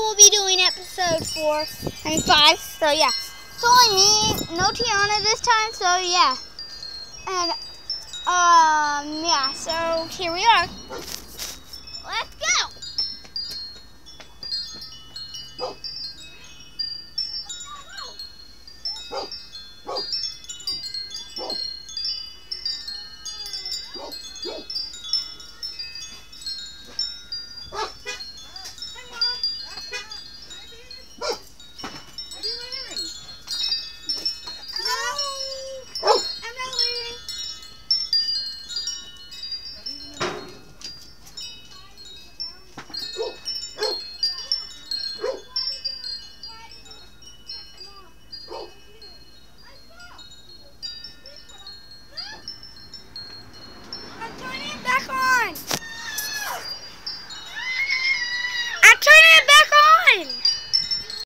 will be doing episode 5. So yeah, it's only me, no Tiana this time. So yeah, and yeah. So here we are. Let's go. I'm turning it back.